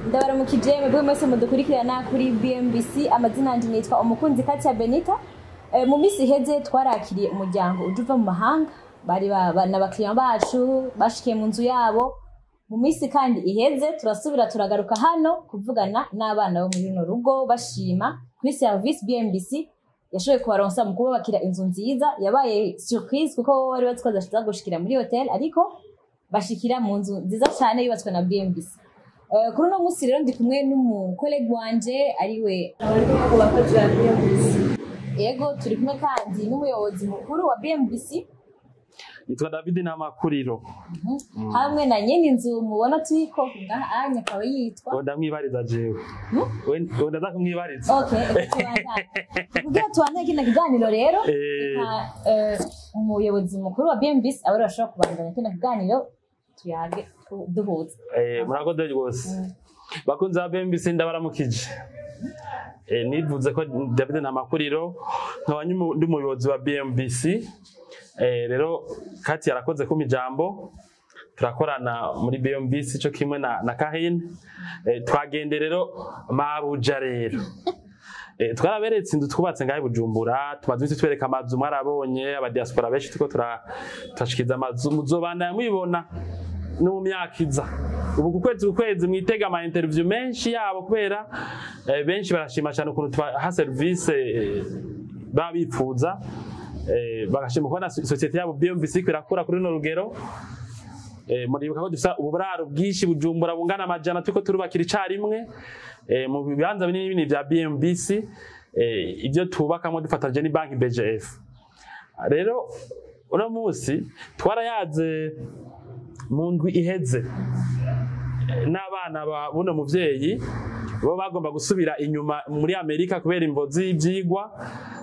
ndabaramukije mwebwe mwese mudukurikirana kuri BMBC. Amazina yanje nitwa Umukunzi Katia Benita. Mu misi iheze twarakiriye umuryango uva mu mahanga, bari n'abakiriya bacu bashikiye mu nzu yabo. Mu misi kandi iheze turasubira turagaruka hano kuvugana n'abana bo muri no rugo bashima kuri service BMBC yashoboye kubaronsa mu kubakira inzu nziza. Yabaye surprise kuko bari batwaza gushikira muri hotel, ariko bashikira mu nzu nziza cyane yubatswe na BMBC. Kuri uno musi rero ndi kumwe n'umukolegi wanje ariwe abakozi ba BMBC. Yego turi kumwe kandi n'umuyobozi mukuru wa BMBC nitwa David Namakuriro. Hamwe na nyene inzu mubona turiko ngaha anya akaba yitwa ndamwibariza jewe. Ndaza kumwibariza. Okay, kugira tubanze kino kiganiro rero umuyobozi mukuru wa BMBC abari bashobora kubandanya kino kiganiro tuyage duhuza. Murakoze rwose. Bakunze ba BMBC ndabaramukije. Nivuze ko David Namakuriro nkabanye ndi umuyobozi wa BMBC. Rero Kati yarakoze ku mijambo turakorana muri BMBC cyo kimwe na Kahine. Twagende rero mabuja rero twaraberetse inzu twubatse ngahe Bujumbura, tumaze twereka amazu mwarabonye aba diaspora benshi tuko turashikiza amazu muzobana mubibona no mu myaka iza. Ubu kukwezi mwitega ama interview menshi yabo kubera benshi barashima cyane ukuntu ha service babifuza. Bagashima kubona societe yabo BMBC kwirakura kuri no rugero. Muribuka ko dufisa uburaro bwinshi Bujumbura bungana amajana tuko turubakira icarimwe mu bibanza binini bya BMBC. Ibyo tubakamo dufatanje ni banki BGF. Rero uno munsi twarayaze mu ndwi iheze n'abana ba buno muvyeyi bo bagomba gusubira inyuma muri Amerika kubera imvozi y'ivyigwa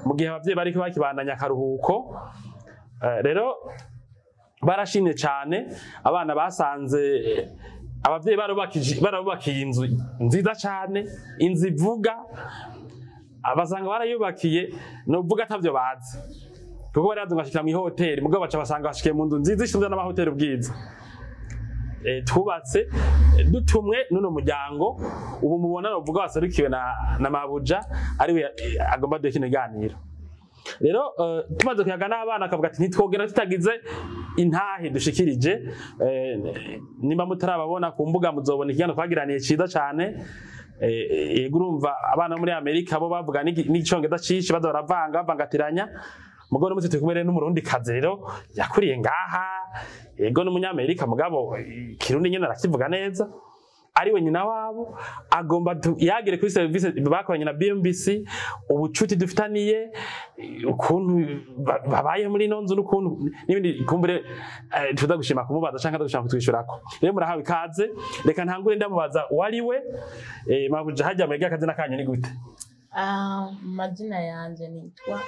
mu gihe abavyeyi bariko bakibandanya akaruhuko. Rero barashimye cyane abana basanze abavyeyi barubakiye inzu nziza cyane, inzu ivuga abasanga barayubakiye no vuga atavyo bazi kuko bari bazungashikira mu hotel mugabo baca basanga bashikiye mu nzu nziza ishinzwe n'amahoteli bwiza. Tubatse dutumwe nuno muryango ubu mubona no vuga wasarukiwe na mabuja ariwe agomba duhe kino ganiro. Rero tumaze kuyaga n'abana akavuga ati ntitwogera tutagize intahe dushikirije. Nimba mutarababona ku mbuga muzobona ikigano twagiraniye ciza cyane. Yego urumva abana muri Amerika bo bavuga n'icyongereza cishi baza baravangatiranya. Mugabo n'umutse tukumere n'umurundi kazi rero yakuriye ngaha. Yego n'umunyamerika mugabo kirundi nyene arakivuga neza. Ari we nyina wabo agomba yagire kuri service bakoranye na BMBC, ubucuti dufitaniye, ukuntu babaye muri nonzo n'ukuntu n'ibindi kumbure tuza gushima kumubaza canka dushaka kutwishurako. Rero murahawe ikaze, reka ntangure ndamubaza wari we mabuja hajya muri akazi nakanye ni gute? Mazina yanje nitwa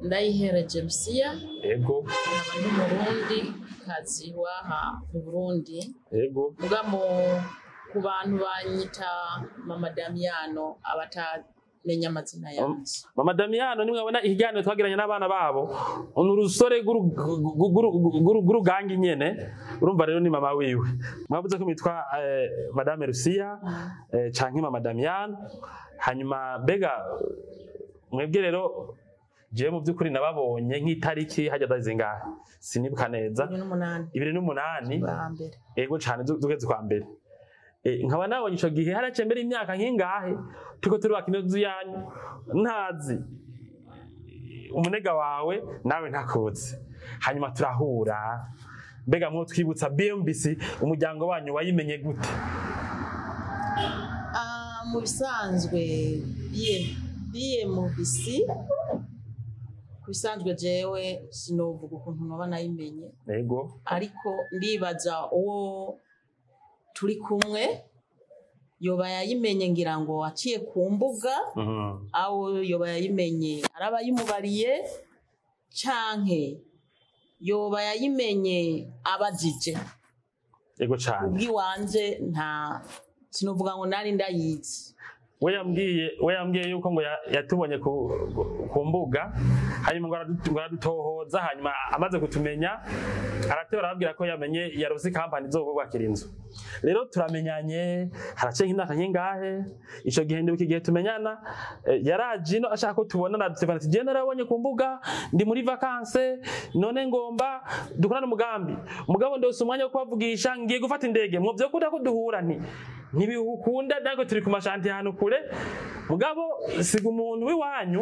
Ndayihere Jamesia. Yego. Ndi Murundi kazi waha mu Burundi. Yego. Mugamo ku bantu banyita Mama Damiano abatamenya amazina yanje. Mama Damiano nimwe abona ikiganiro twagiranye n'abana babo unurusore gurugangi nyene. Urumva rero ni mama wiwe. Mwavuze ko mitwa Madame Lucia canke Mama Damiano. Hanyuma bega mwebwe rero je mu byukuri nababonye nk'itariki hajya dazingahe sinibuka neza 2008 ego cyane zugeze kwa mbere. Nkaba nabonye ico gihe haracembera imyaka nkingahe tuko turubaka inzu yanyu ntazi umunega wawe nawe ntakoze. Hanyuma turahura mbega mwo twibutsa BMBC umuryango wanyu wayimenye gute? Mu bisanzwe BMBC kubisanzwe jewe sinovuga ukuntu noba nayimenye. Yego. Ariko ndibaza uwo turi kumwe yoba yayimenye ngira ngo aciye ku mbuga aho yoba yayimenye arabayimubariye canke yoba yayimenye abajije. Yego cyane. Ubwi wanje nta sinovuga ngo nari ndayizi. we yambwiye yuko ngo yatubonye ku mbuga hanyuma ngo aradutohoza hanyuma amaze kutumenya aratebara arabwira ko yamenye yarose company izobubakira inzu rero turamenyanye harace nk'imyaka nk'ingahe ico gihe ndibuka igihe tumenyana yaraje no ashaka ko tubonana Stefano ati je narabonye ku mbuga ndi muri vacances none ngomba dukorana umugambi mugabo ndose umwanya wo kubavugisha ngiye gufata indege mu byo kuda ko duhura ntibikunda dago turi ku mashanti hano kure mugabo siga umuntu wiwanyu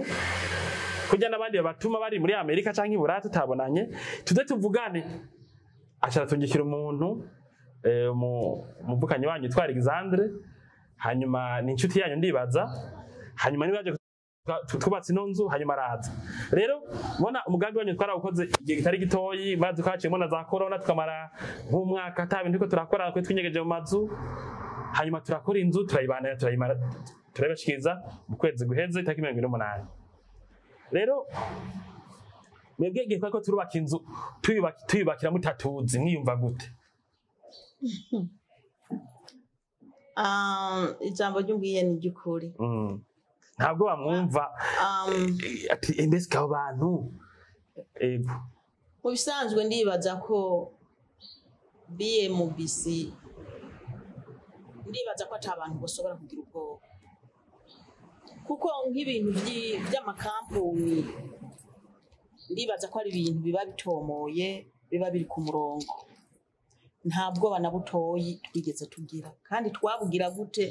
kujya nabandi batuma bari muri Amerika canke Buraya tutabonanye tuze tuvugane ashara tungikira umuntu muvukanyi wanyu twari Alexandre hanyuma ni inshuti yanyu ndibaza hanyuma ni baje twubatse ino nzu hanyuma araza rero ubona umugambi wanyu twarawukoze igihe kitari gitoyi maze twaciyemo na za corona tukamara nk'umwaka atabindi ko turakora kwe twinyegeje mu mazu hanyuma turakora inzu turayibana turabashikiriza mu kwezi guheze itariki 28 rero mwebwe gihe ko turubaka inzu tuyubakira mutatuzi mwiyumva gute ijambo ry'umbwiye ni ry'ukuri ntabwo bamwumva ati mbese abo bantu ego mu bisanzwe ndibaza ko BMBC ndibaza ko atabantu bashobora kugira ubwoba kuko nk'ibintu by'amakampuni ndibaza ko ari ibintu biba bitomoye biba biri ku murongo ntabwo banabutoyi twigeze tugira kandi twabugira gute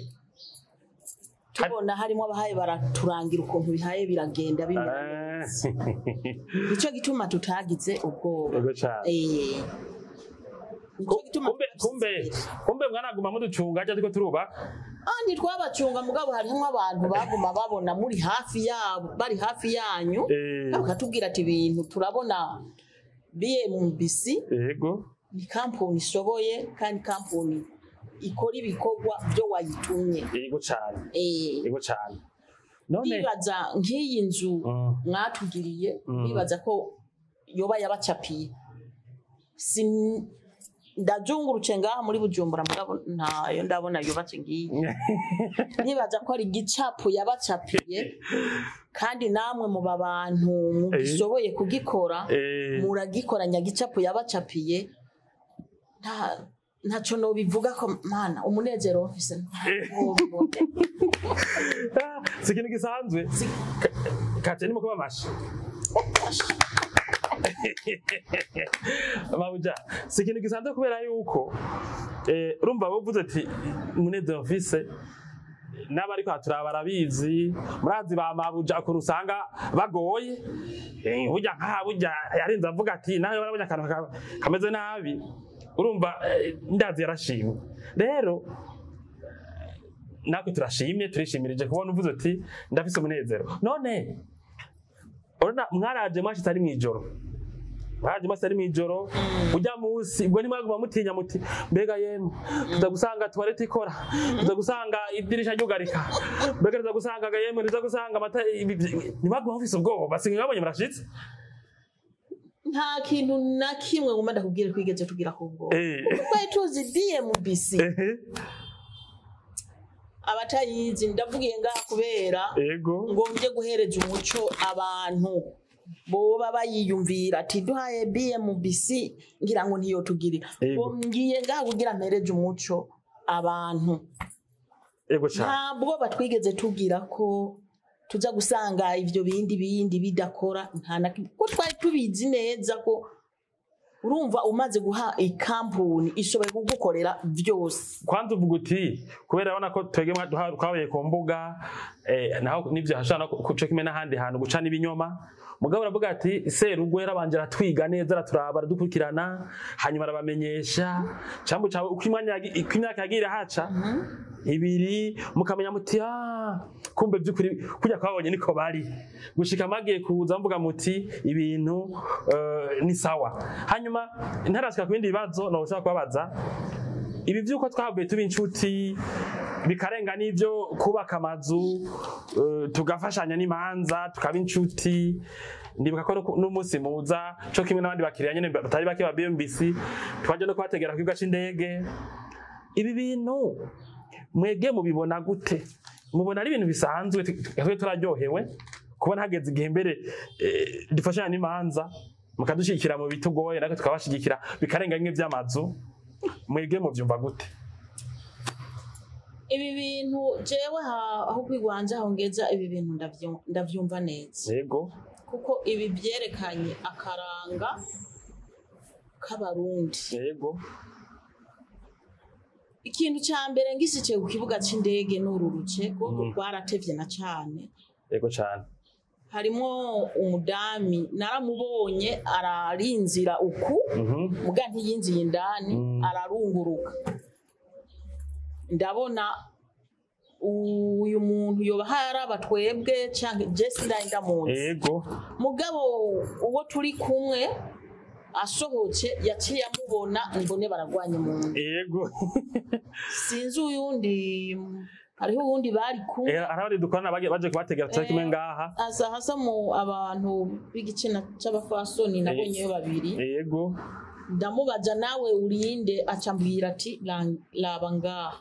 tubona harimo abahaye baraturangira ukuntu bihaye biragenda bimera nico gituma tutagize ubwoba kumbe mwanaguma muducunga cyangwa turiko turubaka ntitwabacunga mugabo harimo abantu baguma babona muri hafi yabo bari hafi yanyu bakatubwira ati ibintu turabona BMBC yego ni kampuni ishoboye kandi kampuni ikora ibikorwa byo wayitumye yego cyane none bibaza nk'iyi nzu mwatugiriye bibaza ko yoba yabacapiye ndajungurutse ngaha muri Bujumbura mugabo ntayo ndabona yubatse ngiyi nibaza ko ari igicapu yabacapiye kandi namwe mu babantu mugishoboye kugikora muragikoranya gicapu yabacapiye ntaco no bivuga ko mana umunezero ofise sikintu gisanzwe kateni mu kubamashi mabuja sikintu gisanzwe kubera yuko urumva bavuze ati umunezero ofise n'abari kwatura barabizi murazi ba mabuja ko rusanga bagoye burya burya yarinze avuga ati nawe barabonye akantu kameze nabi urumva ndazi yarashimye rero nako turashimye turishimirije kubona uvuze ati ndafise umunezero none urona mwaraje mwashitse ari mwijoro mwaje masari mwijoro ujya munsi ubwo nimwaguma mutinya muti mbega yemwe tuzagusanga toilette ikora tuzagusanga idirisha ryugarika mbega tuzagusanga yemwe tuzagusanga amata nimwaguma mufise ubwoba basinga ngabonye murashitse nta kintu na kimwe ngomba ndakubwire kwigeze tugira ku ubwoba kuko tuzi BMBC abatayizi ndavugiye ngaha kubera ngo nje guhereza umuco abantu boba bayiyumvira ati duhaye BMBC ngira ngo ntiyo tugirira ngo ngiye ngaha kugira mpereje umuco abantu ntabwo batwigeze tugira ko tuza gusanga ivyo bindi bidakora nta ko twari tubizi neza ko urumva umaze guha ikampuni ishoboye kugukorera byose kwanza uvuga uti kubera abona ko twegema twabaye ku mbuga naho nivyo hashana kuco kimwe n'ahandi hantu gucana ibinyoma mugabo aravuga ati Serugwe yarabanje aratwiga neza araturaba dukurikirana hanyuma arabamenyesha cyambu cyawe uko imyaka yagira haca ibiri mukamenya muti kumbe byukuri kujya kwabonye niko bari gushika magiye kuza mvuga muti ibintu ni sawa hanyuma ntarashika ku bindi bibazo no ushaka kubabaza ibi byuko twavuye tuba inshuti bikarenga n'ibyo kubaka amazu tugafashanya n'imanza tukaba inshuti ndibuka ko n'umunsi muza cyo kimwe n'abandi bakiriya nyene batari bake ba BMBC twaje no kwategera ku kibuga c'indege ibi bintu mwege mubibona gute mubona ari ibintu bisanzwe twe turaryohewe kubona hageze igihe mbere dufashanya n'imanza mukadushikira mu bitugoye natwe tukabashigikira bikarenga bimwe by'amazu mwebwe muvyumva gute ibi bintu jewe aho kwigwanja aho ngeza ibi bintu ndavyumva neza yego kuko ibi byerekanye akaranga k'abarundi yego ikintu cya mbere ngisice ku kibuga c'indege n'ururuce kuko rwaratevye na cane yego cane harimo umudami naramubonye ararinzira uku muga ntiyinziye indani ararunguruka ndabona uyu muntu yoba haraba twebwe canke Jesse ndamunzi yego mugabo uwo turi kumwe asohoke yaciye amubona mbone baragwanye umuntu yego sinzi uyundi hariho ubundi bari kumwe arabari dukorana baje kubategera cyane kimwe ngaha hasa mu abantu b'igitsina c'abafasoni nabonyeyo babiri yego ndamubaza nawe urinde acambwira ati laba ngaha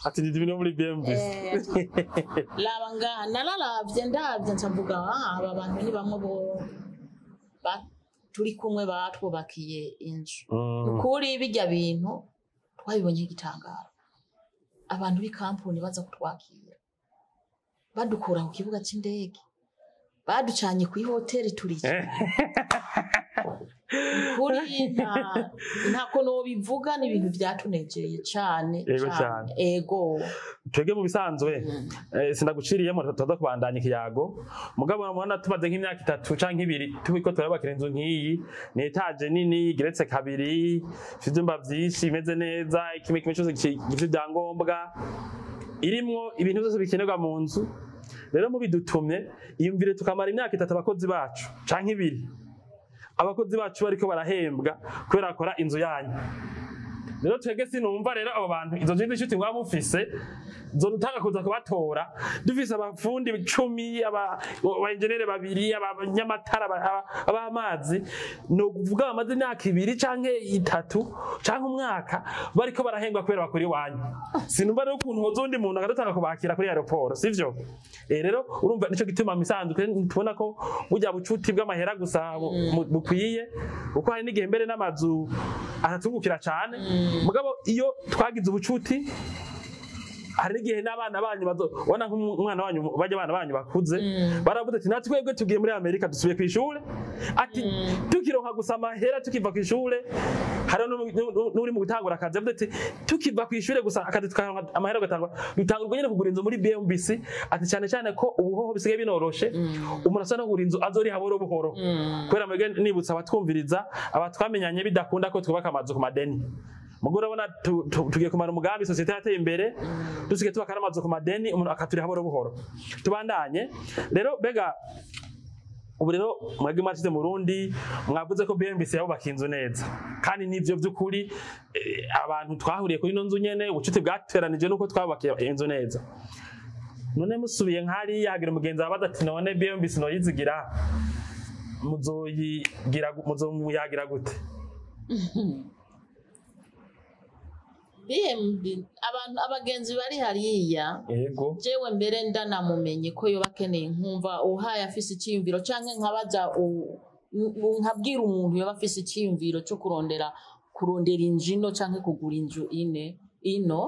ati ndi bino muri BMBC laba ngaha nararavye ndavye ncamvuga aba bantu ni bamwe bo turi kumwe batwubakiye inzu kuri bijya bintu twabibonye igitangaro abantu b'ikampuni baza kutwakira badukura ku kibuga c'indege baducanye ku hoteli turiye kuri ntako no bivuga n'ibintu byatunegeye cyane ego twege mu bisanzwe sindaguciriyemo tutaza kubandanya ikiyago mugabo mubona tumaze nk'imyaka 3 canke 2 tubiko turabakira inzu nk'iyi ni etage nini geretse kabiri ivyumba vyinshi imeze neza kimwe cyose gifite ibyangombwa irimwo ibintu byose bikenerwa mu nzu rero mu bidutumye iyumvire tukamara imyaka 3 abakozi bacu canke 2 abakozi bacu bariko barahembwa kubera akora inzu yanyu rero twege sinumva rero abo bantu izo nzu inshuti ngwa mufise zo dutanga kuza kubatora dufise abafundi 10 aba engineer 2 abanyamatara abamazi no kuvuga amaze imyaka 2 canke 3 canke umwaka bariko barahembwa kubera bakora iwanyu sinumva rero ukuntu hozundi muntu agadutanga kubakira kuri aeroport sivyo rero urumva nico gituma misanzwe tubona ko burya bucuti bw'amahera gusa bukwiye uko hari n'igihe mbere n'amazu atatungukira cyane mugabo iyo twagize ubucuti hari igihe n'abana banyu bazobona nk'umwana wanyu baje abana banyu bakuze baravuze ati natwebwe tugiye muri Amerika dusubiye ku ishure ati tukironka gusa amahera tukiva ku ishure hari n'uri mu gutangura akazi avuze ati tukiva ku ishure gusa akazi tukaronka amahera dutangurwa nyene kugura inzu muri BMBC ati cyane cyane ko ubuhoho bisigaye binoroshe umuntu asa no kugura inzu azori haboro buhoro kubera mwebwe nibutsa abatwumviriza abatwamenyanye bidakunda ko twubaka amazu ku madeni mugore urabona tugiye kumara umugambi societe yateye imbere dusige tubakara amazu ku madeni umuntu akaturi haboro buhoro tubandanye rero bega ubu rero mwebwe mwashize mu Burundi mwavuze ko BMBC yabubaka inzu neza kandi nivyo by'ukuri abantu twahuriye kuri ino nzu nyene ubucuti bwateranije nuko twabubakiye inzu neza none musubiye nkari yagira umugenzi abaza ati none BMBC no yizigira muzomuyagira gute abantu abagenzi bari hariya jewe mbere ndanamumenye ko yo bakeneye nkumva uhaye afise icyimviro canke nkabaza nkabwira umuntu yo bafise icyimviro cyo kurondera injino canke kugura inzu ino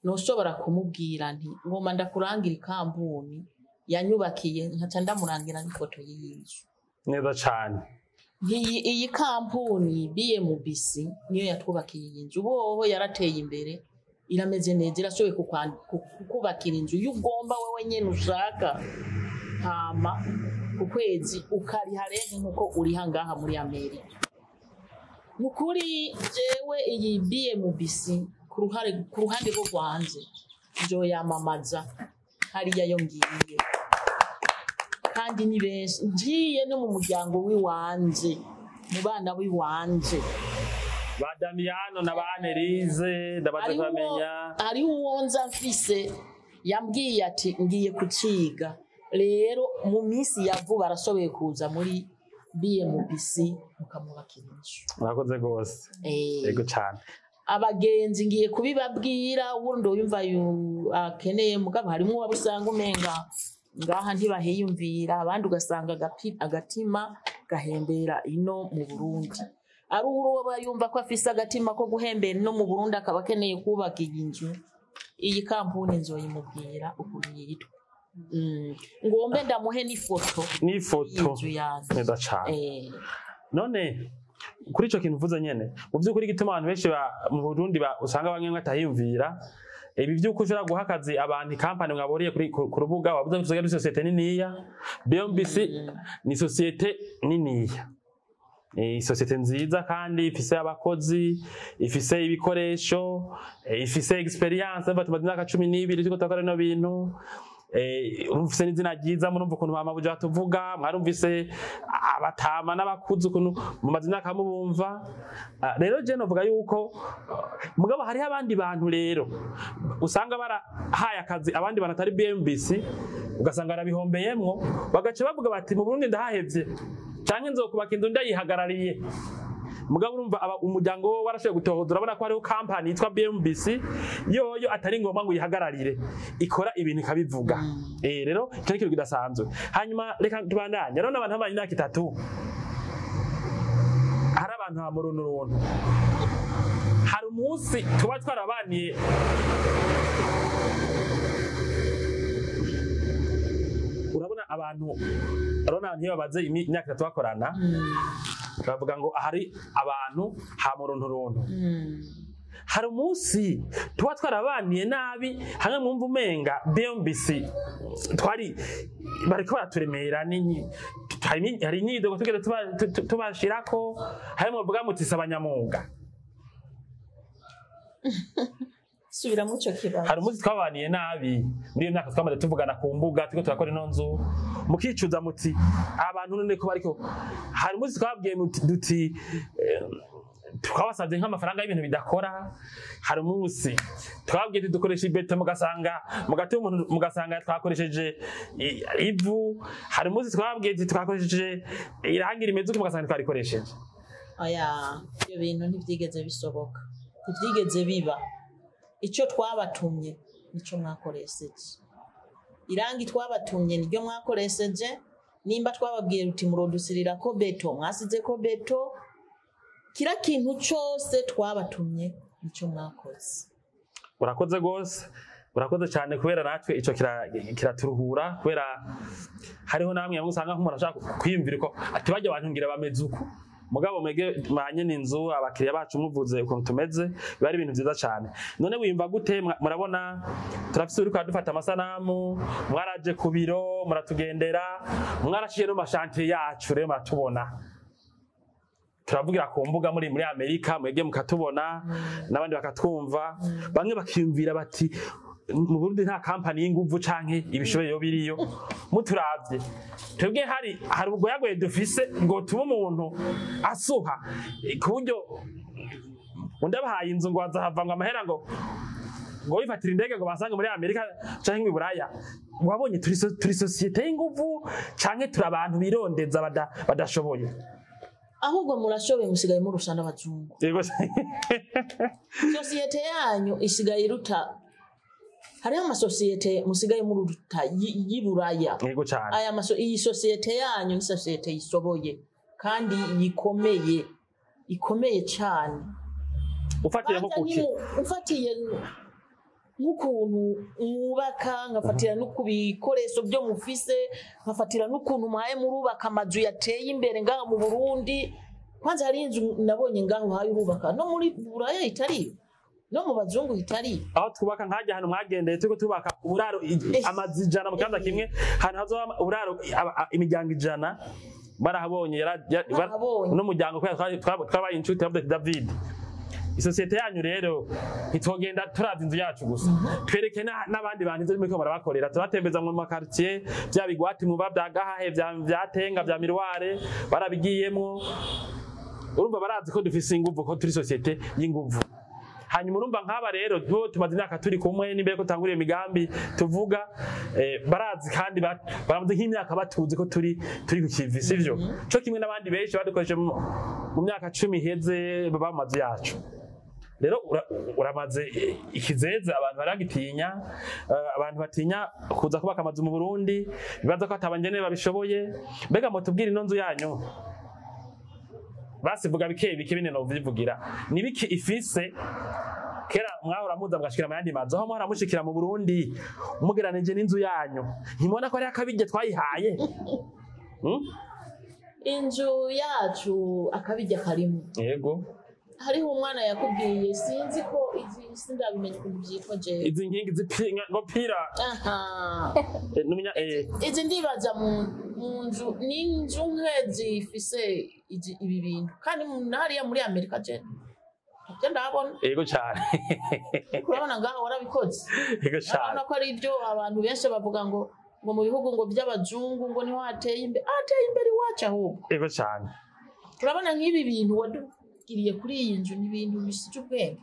noshobora kumubwira nti ngoma ndakurangira ikampuni yanyubakiye nkaca ndamurangira n'ifoto y'inzu neza cyane iyi kampuni BMBC niyo yatwubakiye iyi nzu boho yarateye imbere irameze neza irashoboye kukubakira inzu y'ugomba wewe nyene ushaka hama ku kwezi ukariha rege nkuko uriha ngaha muri Amerika nukuri jewe iyi BMBC ku ruhande rwo rwanje njo yamamaza hariya yo ngiye kandi ni benshi ngiye no mu muryango w'iwanje mu bana w'iwanje ba Damiano na ba Anelize ndabaza kwamenya ari uwonza mfise yambwiye ati ngiye kuciga rero mu minsi ya vuba arashoboye kuza muri BMBC mukamubakira inzu murakoze gose yego cyane abagenzi ngiye kubibabwira ubundi yumva akeneye mugabo harimo wabusanga umenga ngaha ntibahiyumvira abandi ugasanga agatima gahembera ino mu Burundi ari uruba yumva ko afise agatima ko guhembera no mu Burundi akaba akeneye kubaka inzu iyi kampuni nzoyimubwira ukuntu yitwa ngombe ndamuhe n'ifoto neza cyane none kuri ico kintu uvuze nyene mu by'ukuri gituma abantu benshi mu Burundi usanga bamwe batahiyumvira ibi by'uko ushobora guha akazi abantu company mwaboriye ku rubuga wavuze ko tuzagira societe niniya BMBC ni societe niniya societe nziza kandi ifise abakozi ifise ibikoresho ifise experience tumaze imyaka 12 turiko turakora no bintu urumvise n'izina ryiza murumva ukuntu bamabuja tuvuga mwarumvise abatama n'abakuzi ukuntu mu mazina kamubumva rero je novuga yuko mugabo hari abandi bantu rero usanga barahaye akazi abandi bantu atari BMBC ugasanga arabihombeyemwo bagace bavuga bati mu Burundi ndahahevye canke nzokubaka inzu ndayihagarariye mugabo urumva umuryango wo warashoboye gutohoza urabona ko hariho company yitwa BMBC yoyo atari ngomba ngo yihagararire ikora ibintu ikabivuga rero cyo kintu kidasanzwe hanyuma reka tubandanye rero n'abantu bamanye imyaka 3 hari abantu bamurunuruno hari umunsi tuba twarabaniye urabona abantu iyo babaze imyaka 3 bakorana bavuga ngo hari abantu hamurunturuntu hari umunsi tuba twarabaniye nabi hamwe mwumva umenga BMBC bariko baraturemera hari inyidogo tugenda tubashirako harimo bavuga muti sabanyamunga subira muco kibazo hari umunsi twabaniye nabi muri iyo myaka twamaze tuvugana ku mbuga turiko turakora ino nzu mukicuza muti abantu none ko bariko hari umunsi twabwiye duti twabasabye nk'amafaranga y'ibintu bidakora hari umunsi twabwiye dukoresha ibeto mugasanga twakoresheje ivu hari umunsi twabwiye twakoresheje irangi rimeze uko mugasanga twarikoresheje ibyo bintu ntibyigeze bisoboka ntibyigeze biba icyo twabatumye nico mwakoresheje irangi twabatumye niryo mwakoresheje nimba twababwiye ruti murodusirira ko beto mwasize ko beto kira kintu cyose twabatumye nico mwakoze urakoze gose urakoze cyane kubera natwe ico kiraturuhura kubera hariho namwe yamusanga nk'umuntu ashaka kwiyumvira ko ati bajya abantu ngira bameze uko mugabo mwege manye n'inzu abakiriya bacu muvuze ukuntu tumeze bari ibintu byiza cyane none wimva gute murabona turafise uri kwadufata amasanamu mwaraje ku biro muratugendera mwarashiye no mashantiye yacu rero muratubona turavugira ku mbuga muri Amerika mwege mukatubona n'abandi bakatwumva bamwe bakiyumvira bati mu Burundi nta company y'inguvu canke ibishoboye biriyo muturavye twebwe hari ubwoyagoye dufise ngo tuba umuntu asuha kuburyo undabahaye inzu ngo azahava ngo amahera ngo wifatira indege ngo basange muri Amerika canke mu Buraya wabonye turi societe y'inguvu canke turi abantu birondeza badashoboye ahubwo murashoboye musigaye murusha n'abazungu societe yanyu isigaye iruta hariho amasosiyete musigaye muruta y'Iburaya yego cyane iyi sosiyete yanyu ni sosiyete isoboye kandi ikomeye cyane ufatiye n'ukuntu mwubaka ngafatira no kubikoresho byo mufise ngafatira n'ukuntu mwaye murubaka amazu yateye imbere ngaha mu Burundi kwanza hari inzu nabonye ngaho haye urubaka no muri Buraya itari no mu bazungu itari aho twubaka nkajya hano mwagendeye turiko tubaka uburaro amazi 100 mu kibanza kimwe hano hazo uburaro imiryango 100 barahabonye n'umuryango twabaye inshuti yavuze David isosiyete yanyu rero itogenda turaza inzu yacu gusa twereke n'abandi bantu inzu muriko barabakorera turatembeza mu makartier bya bigwati mu babdagahahe byatenga bya mirware barabigiyemwo urumva barazi ko dufise inguvu ko turi sosiyete y'inguvu hanyuma urumva nk'aba rero tumaze imyaka turi kumwe n'imbere ko tanguriye imigambi tuvuga barazi kandi baramaze nk'imyaka batuzi ko turi ku kivi sivyo cyo kimwe n'abandi benshi badukoresheje mu myaka 10 iheze baba mu mazu yacu rero uramaze ikizeza abantu baragitinya abantu batinya kuza kubaka amazu mu Burundi bibaza ko atabangene babishoboye mbega mutubwira ino nzu yanyu basivuga bike bine no bivugira nibiki ifise kera mwahora muza mugashikira mu yandi mazu aho mwahora mushikira mu Burundi umugeranije n'inzu yanyu ntimubona ko ari akabirye twayihaye inzu yacu akabirya karimo yego hariho umwana yakubwiye sinzi ko izi sindabimenye ukuntu byitwa jewe izi nkingi zipinga ngo pira izi ndibaza mu nzu n'inzu nkezi ifise ibi bintu kandi hariya muri Amerika je ndabona yego cyane urabona ngaho warabikoze yego cyane urabona ko ari ibyo abantu benshi bavuga ngo mu bihugu ngo by'abazungu ngo niho hateye imbere iwacu ahubwo yego cyane urabona nk'ibi bintu wadugiriye kuri iyi nzu ni ibintu bisije ubwenge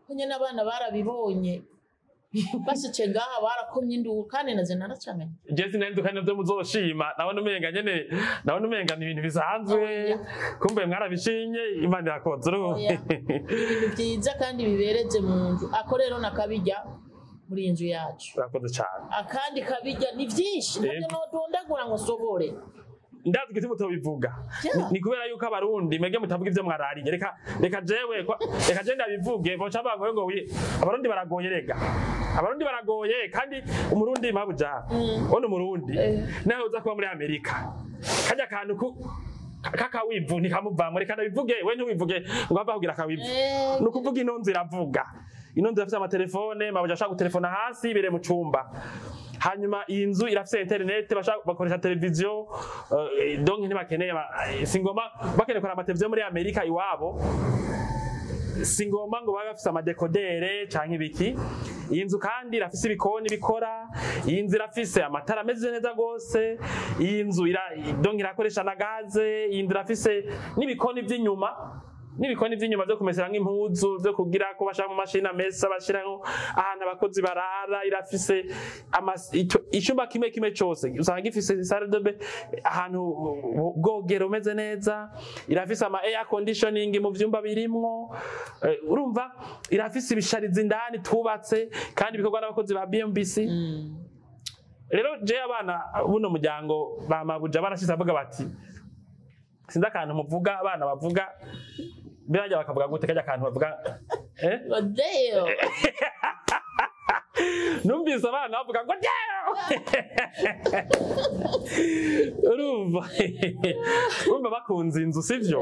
kunye n'abana barabibonye basice ngaha barakomye induru kandi naze naracanganye Jesse nandukanye byo muzoshima nabona umenga nyene nabona umenga ni ibintu bisanzwe kumbe mwarabishinye Imana irakoze ibintu byiza kandi bibereze mu nzu ako rero nakabijya muri inzu yacu urakoze cyane akandi kabijya ni byinshi ntabwo notondagura ngo sobore ndazi giti mutobivuga ni kubera yuko abarundi mege mutavuga ivyo mwarariye reka jewe reka je ndabivuge bo cabangoye ngo abarundi baragoye rega abarundi baragoye kandi umurundi mabuja ono umurundi nawe uza kuba muri Amerika kajya kantu kakawivu ntikamuvamo reka ndabivuge we ntiwivuge ngo ava kugira akawivu nukuvuga ino nzira avuga ino nzira afite amatelefone mabuja ashaka gutelefona hasi bire mu cumba hanyuma iyi nzu irafise internet bakoresha televiziyo donc ntibakeneye singoma bakeneye kora amateleviziyo muri Amerika iwabo singoma ngo bafise amadekodere canke ibiki iyi nzu kandi irafise ibikoni bikora iyi nzu irafise amatara ameze neza gose iyi nzu donc irakoresha na gaze iyi nzu irafise n'ibikoni by'inyuma byo kumesera nk'impuzu byo kugira ko bashaka mu mashini amesa bashiraho ahantu abakozi barara irafise icyumba kimwe cyose usanga gifise salle de bain ahantu bwogero umeze neza irafise ama air conditioning mu vyumba birimwo urumva irafise ibishariza indani tubatse kandi bikorwa n'abakozi ba BMBC rero je abana buno muryango bamabuja barashize avuga bati sinzi akantu muvuga abana bavuga birajya bakavuga gute kajya akantu bavuga Odeo numvise abana bavuga ngo urumva bakunze inzu sivyo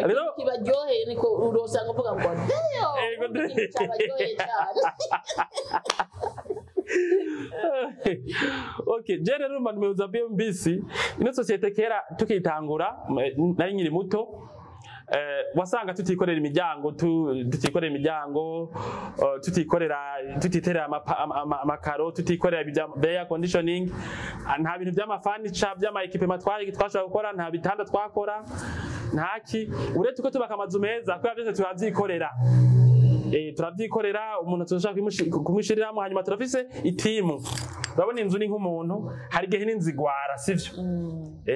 rero kibaryoheye niko urosanga uvuga ngo Odeo kibaryoheye cyane Okay, jere rumba nimeuza BMBC ino societe kera tukitangura nari nyiri muto wasanga tutikorera imiryango tutiterera amakaro tutikorera air conditioning nta bintu by'amafurniture by'amaequipement twashaka gukora nta bitanda twakora ntaki uretse ko tubaka amazu meza ko byose turavyikorera turavyikorera umuntu tushaka kumwishiriramo hanyuma turafise itimu urabona inzu ni nk'umuntu hari igihe n'inzigwara sivyo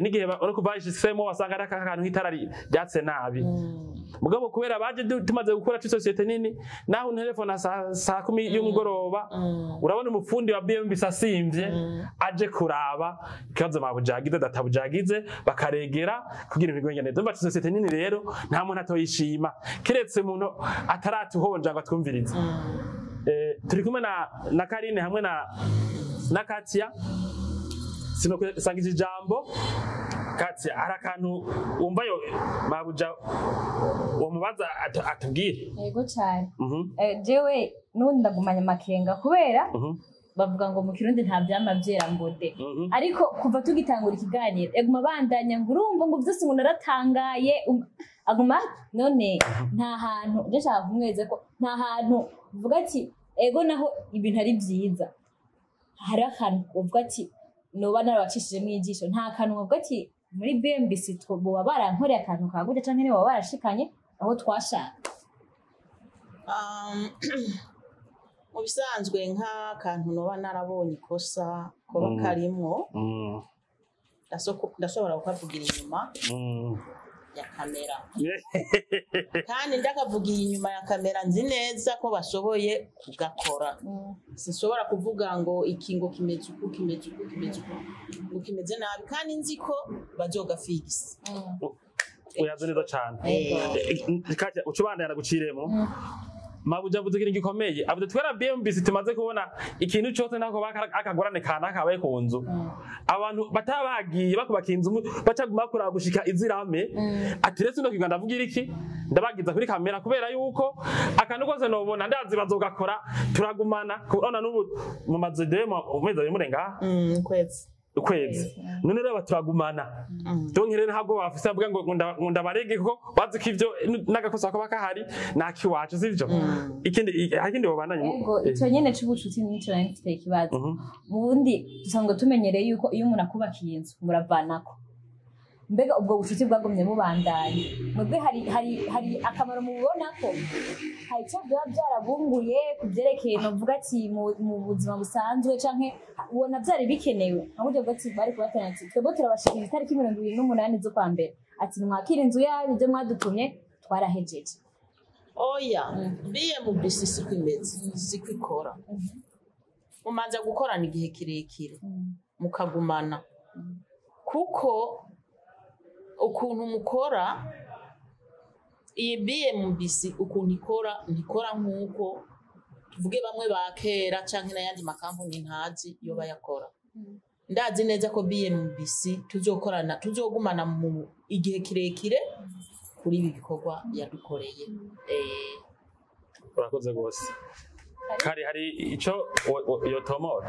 n'igihe uriko bayishisemo wasanga ari akantu nk'itara ryatse nabi mugabo kubera baje tumaze gukora societe nini naho telefone saa 10 y'umugoroba urabona umufundi wa BMBC asimvye aje kuraba ikibazo mabujagize databujagize bakaregera kugira ibigwenge neza mba societe nini rero nta muntu atoyishima kiretse umuntu ataratuhonja ngo atwumvirize turi kumwe na Karine hamwe na Katia sino sangiza ijambo Katia arakantu umvayo mabuja uwo mubaza atubwire yego cyane jewe nundi ndagumanya makenga kubera bavuga ngo mu Kirundi nta byama byera mbode ariko kuva tugitangura ikiganiro eguma bandanya ngo urumva ngo byose ngo naratangaye aguma none nta hantu ndashaka kumweze ko nta hantu uvuga ati ego naho ibintu ari byiza hari akantu uvuga ati noba narabacishijemo ijisho nta kantu uvuga ati muri BMBC boba barankoreye akantu kaguje canke nibo barashikanye aho twashaka mu bisanzwe nk'akantu noba narabonye ikosa kuba karimwo ndashobora kukavugira inyuma ya kamera kandi ndakavugiye inyuma ya kamera nzi neza ko bashoboye kugakora sinshobora kuvuga ngo iki ngo kimeze uku kimeze uku kimeze uku ngo kimeze nabi kandi nzi ko bazogafigisa uyaze neza cyane Katya ucubandana guciremo Mabuja avuze ikintu gikomeye avuze twera BMBC tumaze kubona ikintu cyose nako akagorane kana kabaye ku nzu abantu batabagiye bakubaka inzu bacaguma bakora gushika izirame ati rese ndo kiganda avugira iki ndabagiza kuri kamera kubera yuko akantu kose nobona ndazi bazogakora turagumana kubona n'ubu mu mazede mu mezi y'umurenga ukwezi none rero turagumana donke rero ntabwo bafise avuga ngo ndabarege ko bazi ko ivyo nagakosa ko bakahari nakiwacu sivyo ikindi babandanye yego icyo nyene c'ubucuti nico nafite ikibazo mubundi dusanzwe tumenyereye yuko iyo umuntu akubakiye inzu muravanako mbega ubwo bucuti bwagumye mubandanye mwebwe hari akamaro mubona ko hari icyo byaba byarabunguye kubyerekeye novuga ati mu buzima busanzwe canke ubona byari bikenewe ahubwo bwati bari kubatana ati twebwe turabashikira itariki 28 zo kwa mbere ati mwakira inzu yayo ibyo mwadutumye twarahejeje oya BMBC siko ikora mumanza gukorana igihe kirekire mukagumana kuko ukuntu mukora iyi BMBC ukuntu ntikora nk'uko tuvuge bamwe bakera canke n'ayandi makampuni ntazi yo bayakora ndazi neza ko BMBC tuzogumana mu igihe kirekire kuri ibi bikorwa yadukoreye urakoze gose hari ico yotomora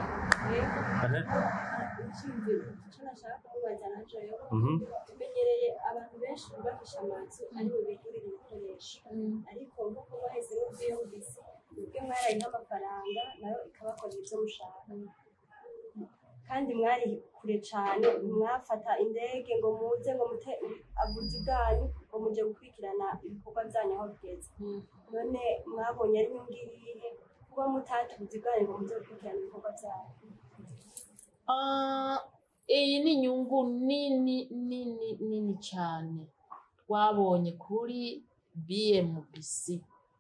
tumenyereye abantu benshi bubakisha amazu aribo bigurira ibikoresho ariko nk'uko baheze mu BMBC nibwe mwaraye nk'amafaranga nayo ikabakorera ibyo mushaka kandi mwari kure cyane mwafata indege ngo muze ngo mute abuzi bwanyu ngo muje gukurikirana ibikorwa byanyu aho bigeze none mwabonye ari nyungiriye kuba mutatubuzi bwanyu ngo muje gukurikirana ibikorwa byanyu iyi ni inyungu nini cyane twabonye kuri BMBC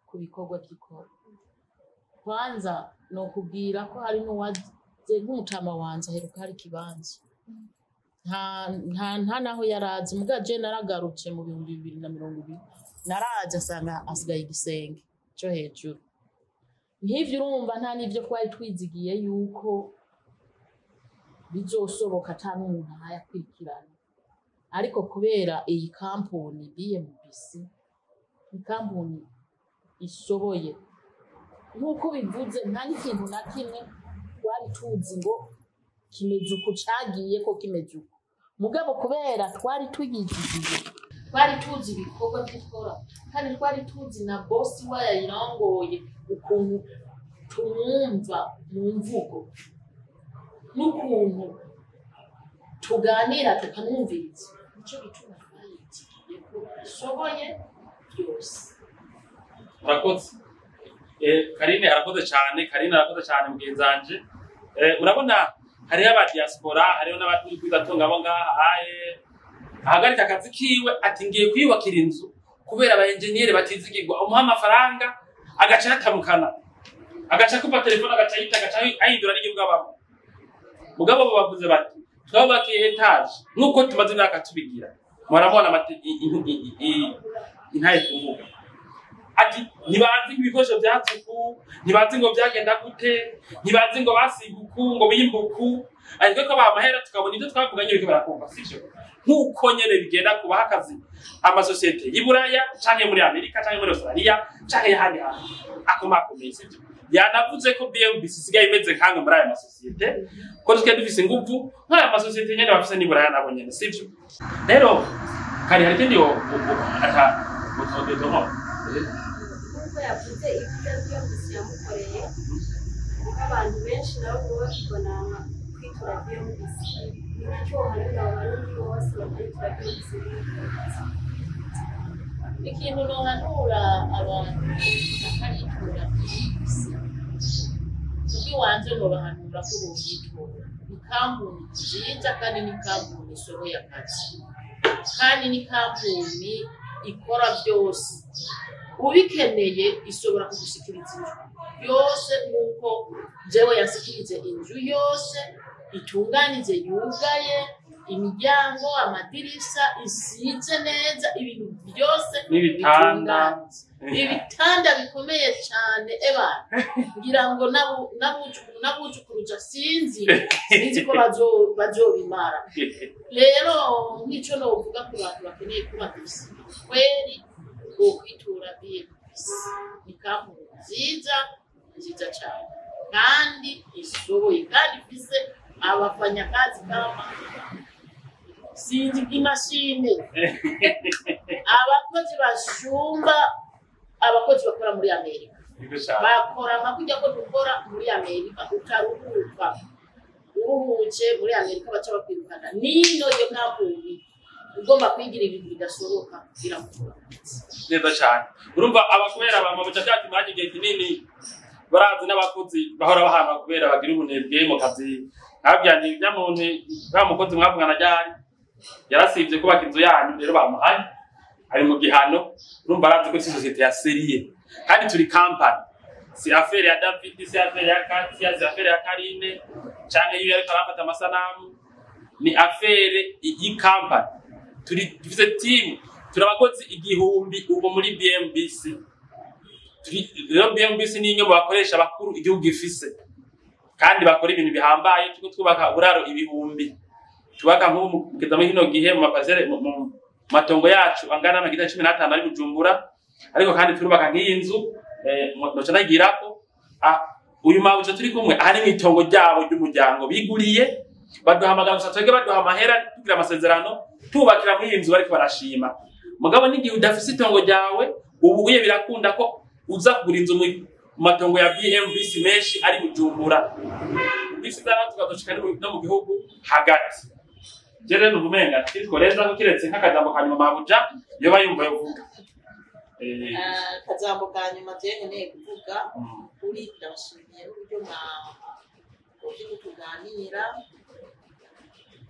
ku bikorwa by'ikora kwanza no kubwira ko hari n'uwaje nk'umutama wanze aheruka hari kibanza nta naho yarazi mugaje naragarutse mu 2020 naraje asanga asigaye igisenge cyo hejuru nk'ivyo urumva nta n'ivyo twari twizigiye yuko bizosoboka cyane umuntu ayakwikirana ariko kubera iyi kampuni BMBC ni kampuni isoboye nkuko bivuze nta n'ikintu na kimwe twari tuzi ngo kimeze uko cagiye ko kimeze uko mugabo kubera twari tuyizigiye twari tuzi ibikorwa by'ikora kandi twari tuzi na boss wayayirongoye ukuntu tumwumva mu mvugo n'ukuntu tuganira tukamwumviriza nicyo gituma twayigiye ko ishoboye byose urakoze Karine arakoze cyane mugenzi wanje urabona hariho aba diaspora hariho n'abandi kwigatunga abo ngaha ahagarika akazi kiwe ati ngiye kwiyubakira inzu kubera aba engineer batizigirwa umuha amafaranga agaca yatamukana agaca kupa telefone agaca yita agaca ayidura n'igihugu abamo mugabo bavuze bati twabakiye etage nuko tumaze imyaka tubigira murabona intaye kuvuga ati ntibazi ibikoresho byatsuku ntibazi ngo byagenda gute ntibazi ngo basiguku ngo bimbuku ariko ko bamahera tukabona ibyo twavuganye biko barakumva sivyo nkuko nyene bigenda kubaha akazi amasosiyete y'Iburaya canke muri Amerika canke muri Australia canke yahandi hantu akomakomeye sivyo yanavuze ko BMBC sigaye imeze nkanga muri aya masosiyete ko twese dufise ingufu nk'aya masosiyete nyene bafise n'Iburaya nabo nyene sivyo rero kari hari kindi ata mutodedomo kuko yavuze ibyo BMBC yamukoreye abantu benshi nabo bakibona kwitura BMBC nicyo hari n'abantu bose bakwitura BMBC ikintu nohanura abantu bakaritura kuki wanze ngo bahanura ko boyitura ni kampuni nziza kandi ni kampuni ishoboye akazi kandi ni kampuni ikora byose ubikeneye ishobora kugushikiriza inzu yose nk'uko jewe yasikirize inzu yose itunganije yugaye imiryango amadirisha isize neza ibintu byose ibitanda bikomeye cyane eba ngira ngo nabujukuruja sinzi ko bazobimara rero nk'icyo novuga ku bantu bakeneye kuba bisi kweri ukwitura BMBC ni kampuni nziza cyane kandi ishoboye kandi ifise abafanyakazi kama sinzi imashini abakozi bashumba abakozi bakora muri Amerika bakora amakujya ko dukora muri Amerika utaruhuka uruhuke muri Amerika baca bakwirukana nino yo kampuni ugomba kwigira ibintu bidashoboka biramukora neza cyane urumva abakubera bamabuja cyati maji gihe kinini barazi n'abakozi bahora bahana kubera bagira ubunebwe mu kazi abyanye byamuntu bamukozi mwavugana ryari yarasivye kubaka inzu yanyu rero bamuhaye ari mu gihano urumva arazi ko societe ya serie kandi turi company si affaire ya David si affaire ya Katia si affaire ya Karine cyane iyo ariko arafata amasanamu ni affaire iyi company turi dufite team turabakozi igihumbi ubu muri BMBC rero BMBC ni inyo bakoresha bakuru igihugu gifise kandi bakora ibintu bihambaye tuko twubaka buraro ibihumbi tubaka nk'ubu kugeza muri hino gihe mu mapazere mu matongo yacu angana na 15 ari Bujumbura ariko kandi turubaka nk'iyi nzu noca nagirako uyu mabuje turi kumwe ari mu itongo ryabo ry'umuryango biguriye baduhamagara gusa twege baduha amahera tugira amasezerano tubakira muri iyi nzu bariko barashima mugabo n'igihe udafise itongo ryawe ubu uye birakunda ko uza kugura inzu mu matongo ya BMBC menshi ari Bujumbura bisi zana tukadoshika no mu gihugu hagati jere nuvumenga twikoreza ko kiretse nk'akajambo kanyuma mabuja iyo bayumva yovuga kajambo kanyuma nkeneye kuvuga kuri ndashimiye uburyo uje kutuganira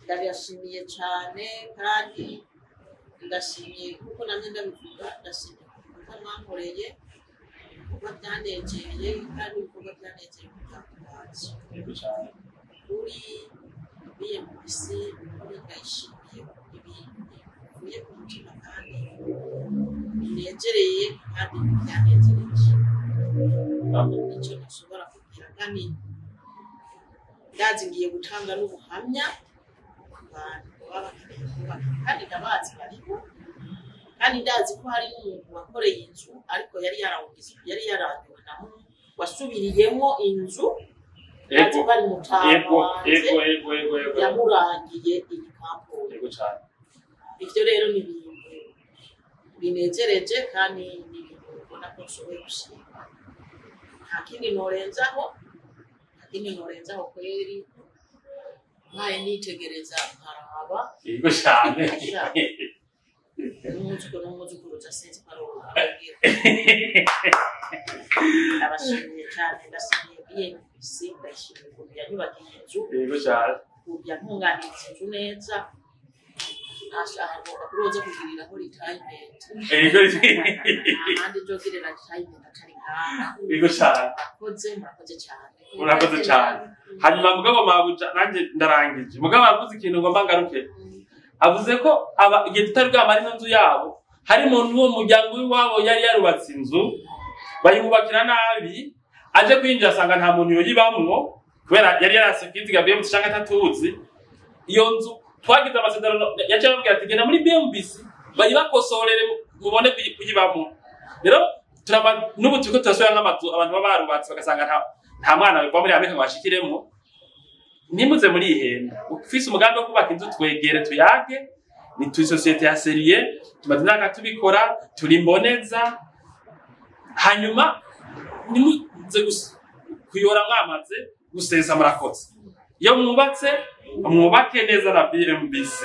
ndabashimiye cyane kandi ndashimiye kuko namwe ndabivuga ndashimiye kuko mwankoreye kuba byanegeye kandi kuba byanegeye kutangaza kuri BMBC ndayishimiye ibintu bivuye ku mutima kandi binegereye kandi byanegereje icyo nashobora kugira kandi ndazi ngiye gutanga n'ubuhamya ku bantu baba kandi ndabazi bariko kandi ndazi ko hari n'umuntu wakoreye inzu ariko yari yarangiwe na wasubiriyemo inzu ego bari mutabo ego yamurangiye iyi kampuni ego cyane ivyo rero ni ibintu binezereje kandi ni ibintu ubona ko nshoboye gushima nta kindi norenzaho kweri nkaye nitegereza nkaraba ego cyane n'umuzukuru jasenzi parola abashimiye cyane ndashimiye BMBC ndashimiye ko yanyubakiye inzu ego cyane yantunganije inzu neza ashaka kuroza kugirira muri retirement ego kandi jo girira retirement atari ngaha ego cyane murakoze cyane murakoze cyane hanyuma mugabo mabuja nanje ndarangije mugabo avuze ikintu ngomba ngaruke avuze ko igihe tutari bwamara ino nzu yabo hari umuntu wo muryango w'iwabo yari yarubatse inzu bayimubakira nabi aje kwinjira asanga nta muntu yoyibamwo kubera yari yarasikiziga BMBC cyangwa atatuzi iyo nzu twagize amasezerano yaje bambwira ati genda muri BMBC bayibakosorere mubone kuyibamwo rero n'ubu turiko turasubira nk'amazu abantu baba barubatse bagasanga nta mwana wa muri Amerika ngo ashikiremo nimuze muri ihenda ufise umugambi wo kubaka inzu twegere tuyage ni turi societe ya serie tumaze naka tubikora turi mboneza hanyuma nimuze kuyora mwamaze gusesa murakoze iyo mwubatse mwubake neza na BMBC